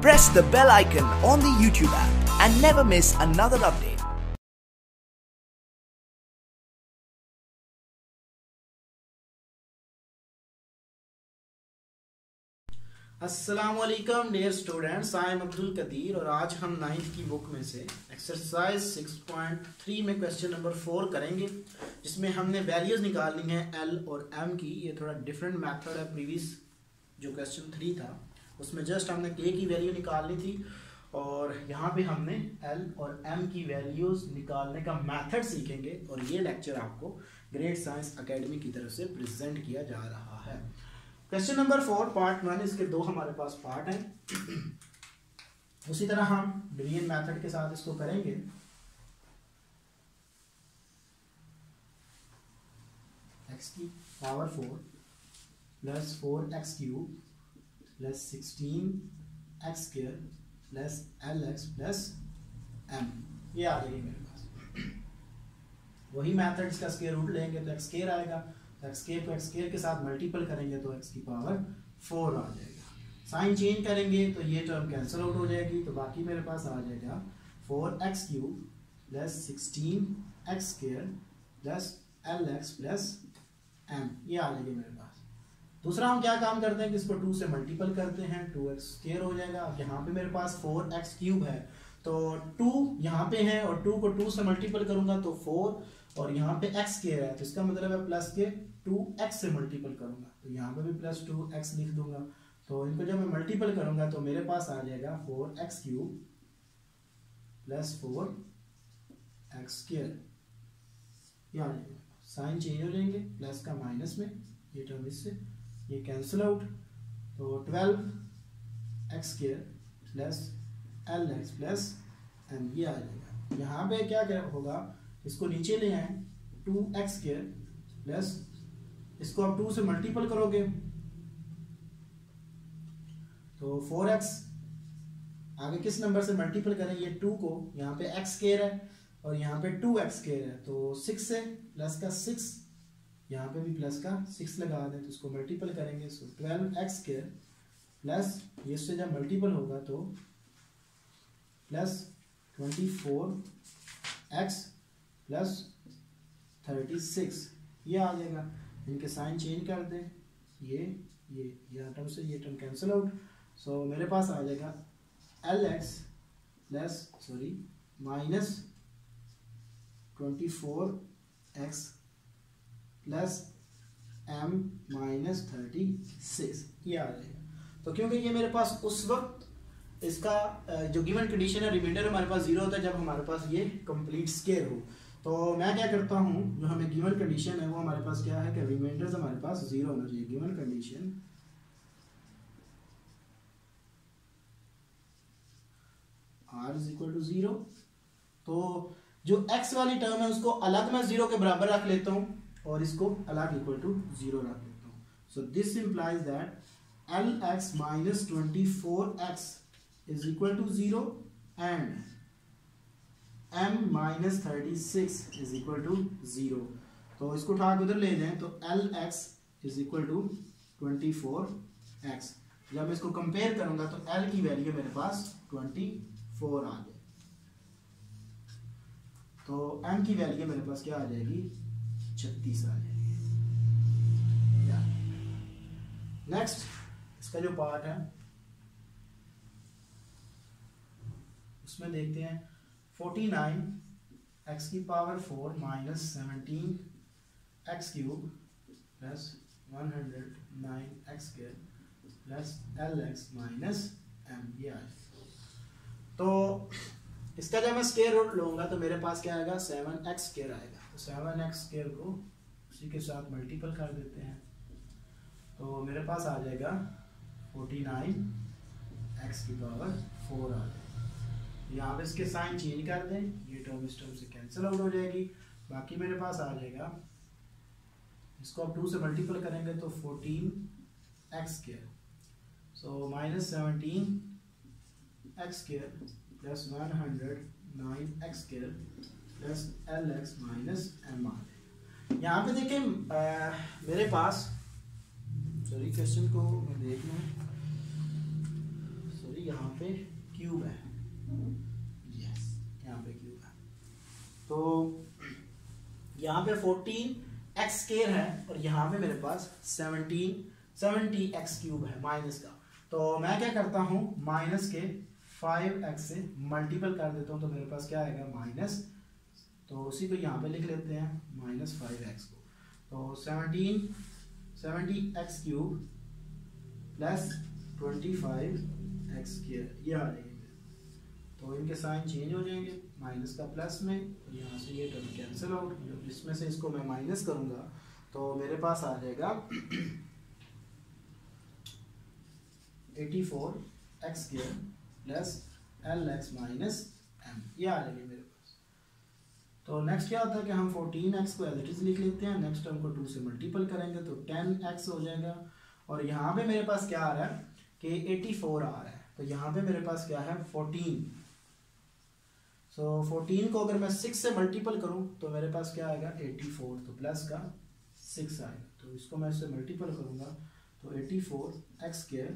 Press the bell icon on the YouTube app and never miss another update. अस्सलामुअलैकुम dear students, I am Abdul Kadir और आज हम 9th की book में से एक्सरसाइज 6.3 में क्वेश्चन नंबर 4 करेंगे, जिसमें हमने वैल्यूज निकालनी है एल और एम की। ये थोड़ा डिफरेंट मेथड है, प्रीवियस जो क्वेश्चन 3 था उसमें जस्ट हमने के की वैल्यू निकालनी थी और यहाँ पे हमने एल और एम की वैल्यूज निकालने का मेथड सीखेंगे। और ये लेक्चर आपको ग्रेट साइंस एकेडमी की तरफ से प्रेजेंट किया जा रहा है। क्वेश्चन नंबर 4 पार्ट 1, इसके दो हमारे पास पार्ट हैं। उसी तरह हम डिवीजन मेथड के साथ इसको करेंगे। x की power 4 plus 4x cube plus 16x square plus lx plus m, ये आ जाएगी मेरे पास। वही मेथड, इसका स्क्वायर रूट लेंगे तो x स्क्वायर आएगा, तो x स्क्वायर को x स्क्वायर के साथ मल्टीपल करेंगे तो x की पावर 4 आ जाएगा। साइन चेंज करेंगे तो ये टर्म कैंसिल आउट हो जाएगी, तो बाकी मेरे पास आ जाएगा 4x cube plus 16x square plus lx plus m, ये आ जाएगी मेरे पास। दूसरा हम क्या काम करते हैं कि इसको 2 से मल्टीपल करते हैं, 2x स्क्वायर हो जाएगा। अब यहाँ पे मेरे पास 4x क्यूब है तो 2 यहाँ पे है और 2 को 2 से मल्टीपल करूंगा तो 4, और यहाँ पे x स्क्वायर है तो इसका मतलब है प्लस के 2x से मल्टीपल करूंगा, तो यहाँ पे भी प्लस 2x लिख दूंगा। तो इनको जब मैं मल्टीपल करूंगा तो मेरे पास आ जाएगा 4x cube plus 4x square, ये आ जाएगा। साइन चेंज हो जाएंगे, प्लस का माइनस में, ये टर्म इससे ये कैंसिल आउट, तो 12x square plus lx plus m, ये आ जाएगा। यहाँ पे क्या होगा, इसको नीचे ले आए 2x स्क्वायर प्लस इसको आप 2 से मल्टीपल करोगे तो 4x, आगे किस नंबर से मल्टीपल करें, ये 2 को, यहाँ पे x स्क्वायर है और यहाँ पे 2x स्क्वायर है तो 6 से प्लस का 6, यहाँ पे भी प्लस का 6 लगा दें तो इसको मल्टीपल करेंगे, सो 12x स्क्वायर प्लस ये से जब मल्टीपल होगा तो प्लस 24x प्लस 36, ये आ जाएगा। इनके साइन चेंज कर दें, ये टर्म से ये टर्म कैंसिल आउट, सो मेरे पास आ जाएगा lx plus minus 24x plus m minus 36, ये आ जाएगा। तो क्योंकि ये मेरे पास उस वक्त इसका जो गिवन कंडीशन है, रिमाइंडर हमारे पास 0 होता है जब हमारे पास ये कंप्लीट स्क्वायर हो। तो मैं क्या करता हूँ, जो हमें गिवन कंडीशन है वो हमारे पास क्या है कि रिमाइंडर्स हमारे पास 0 होना चाहिए। Given condition r is equal to 0, तो जो x वाली टर्म है उसको अलग मैं 0 के बराबर रख लेता हूँ और इसको अलग इक्वल टू 0 रख लेता हूँ। So this implies that lx minus 24x is equal to 0 and m minus 36 is equal to 0। तो इसको उठा के उधर ले जाएं तो lx is equal to 24x। जब मैं इसको कंपेयर करूंगा तो l की वैल्यू मेरे पास 24 आ जाए, तो m की वैल्यू मेरे पास क्या आ जाएगी, 36 आ जाएगी। नेक्स्ट इसका जो पार्ट है उसमें देखते हैं 49x की power 4 minus 17x cube plus 109x square plus lx minus m, ये आएगा। तो इसका जब मैं स्क्वायर रूट लूंगा तो मेरे पास क्या आएगा, 7x स्क्वायर आएगा। तो 7x स्क्वायर को उसी के साथ मल्टीपल कर देते हैं तो मेरे पास आ जाएगा 49x की पावर 4 आ जाएगा। यहाँ पे इसके साइन चेंज कर दें, ये टर्म इस टर्म से कैंसिल आउट हो जाएगी, बाकी मेरे पास आ जाएगा, इसको आप 2 से मल्टीपल करेंगे तो 14x square, so minus 17x square plus 109x square plus lx minus m आ जाएगा। यहाँ पे देखें मेरे पास, क्वेश्चन को मैं देख लूँ, यहाँ पे क्यूब है, यस यहाँ पे क्यूब है। तो यहाँ पे 14 एक्स स्क्वायर है और यहाँ पे मेरे पास 70 एक्स क्यूब है माइनस का। तो मैं क्या करता हूँ, माइनस के 5x से मल्टीपल कर देता हूँ, तो मेरे पास क्या आएगा माइनस, तो उसी को यहाँ पे लिख लेते हैं माइनस 5x को। तो 70 x cube plus 25x square, ये आ जाएंगे। तो इनके साइन चेंज हो जाएंगे, माइनस का प्लस में, यहाँ से ये टर्म कैंसिल आउट, इसमें से इसको मैं माइनस करूँगा तो मेरे पास आ जाएगा 84x square plus LX minus M, ये आ जाएंगे मेरे पास। तो नेक्स्ट क्या होता है कि हम 14x को एज इट इज लिख लेते हैं, नेक्स्ट टर्म को 2 से मल्टीपल करेंगे तो 10x हो जाएगा। और यहाँ पे मेरे पास क्या आ रहा है कि 84 आ रहा है, तो यहाँ पे मेरे पास क्या है 14। सो 14 को अगर मैं 6 से मल्टीपल करूँ तो मेरे पास क्या आएगा 84, तो प्लस का 6 आएगा, तो इसको मैं इससे मल्टीपल करूँगा तो 84x स्क्वायर,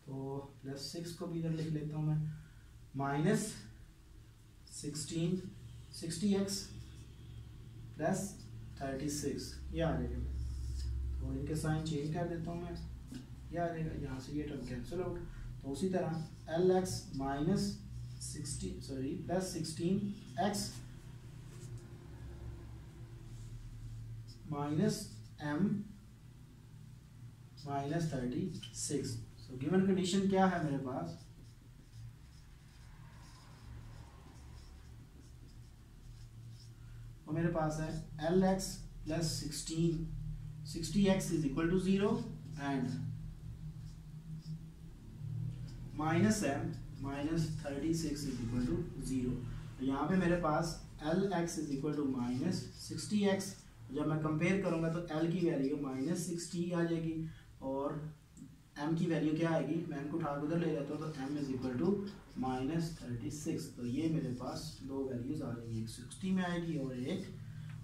तो प्लस 6 को भी इधर लिख लेता हूँ मैं, माइनस 60x प्लस 36, ये आ जाएगा। तो इनके साइन चेंज कर देता हूँ मैं, ये आ जाएगा, यहाँ से ये टर्म कैंसिल आउट। तो उसी तरह LX minus 16 plus 16x minus M minus 36। So given condition क्या है मेरे पास, तो मेरे पास है LX plus 60x is equal to 0 and minus M minus 36 is equal to 0। तो यहाँ पे मेरे पास LX is equal to minus 60x, जब मैं कंपेयर करूँगा तो L की वैल्यू माइनस 60 आ जाएगी और M की वैल्यू क्या आएगी, मैं इनको उठा उधर ले जाता हूँ, तो M is equal to minus 36। तो ये मेरे पास दो वैल्यूज आ जाएगी, एक 60 में आएगी और एक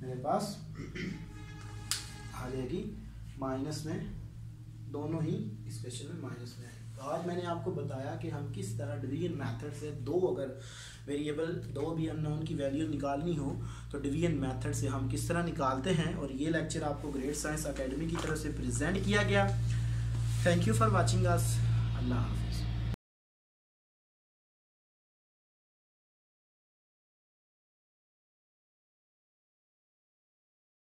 मेरे पास आ जाएगी माइनस में, दोनों ही इस क्वेश्चन में माइनस में आएगी। तो आज मैंने आपको बताया कि हम किस तरह डिवीजन मेथड से अगर वेरिएबल दो भी अननोन की वैल्यू निकालनी हो तो डिवीजन मेथड से हम किस तरह निकालते हैं, और ये लेक्चर आपको ग्रेट साइंस एकेडमी की तरफ से प्रेजेंट किया गया। Thank you for watching us. अल्लाह हाफिज़।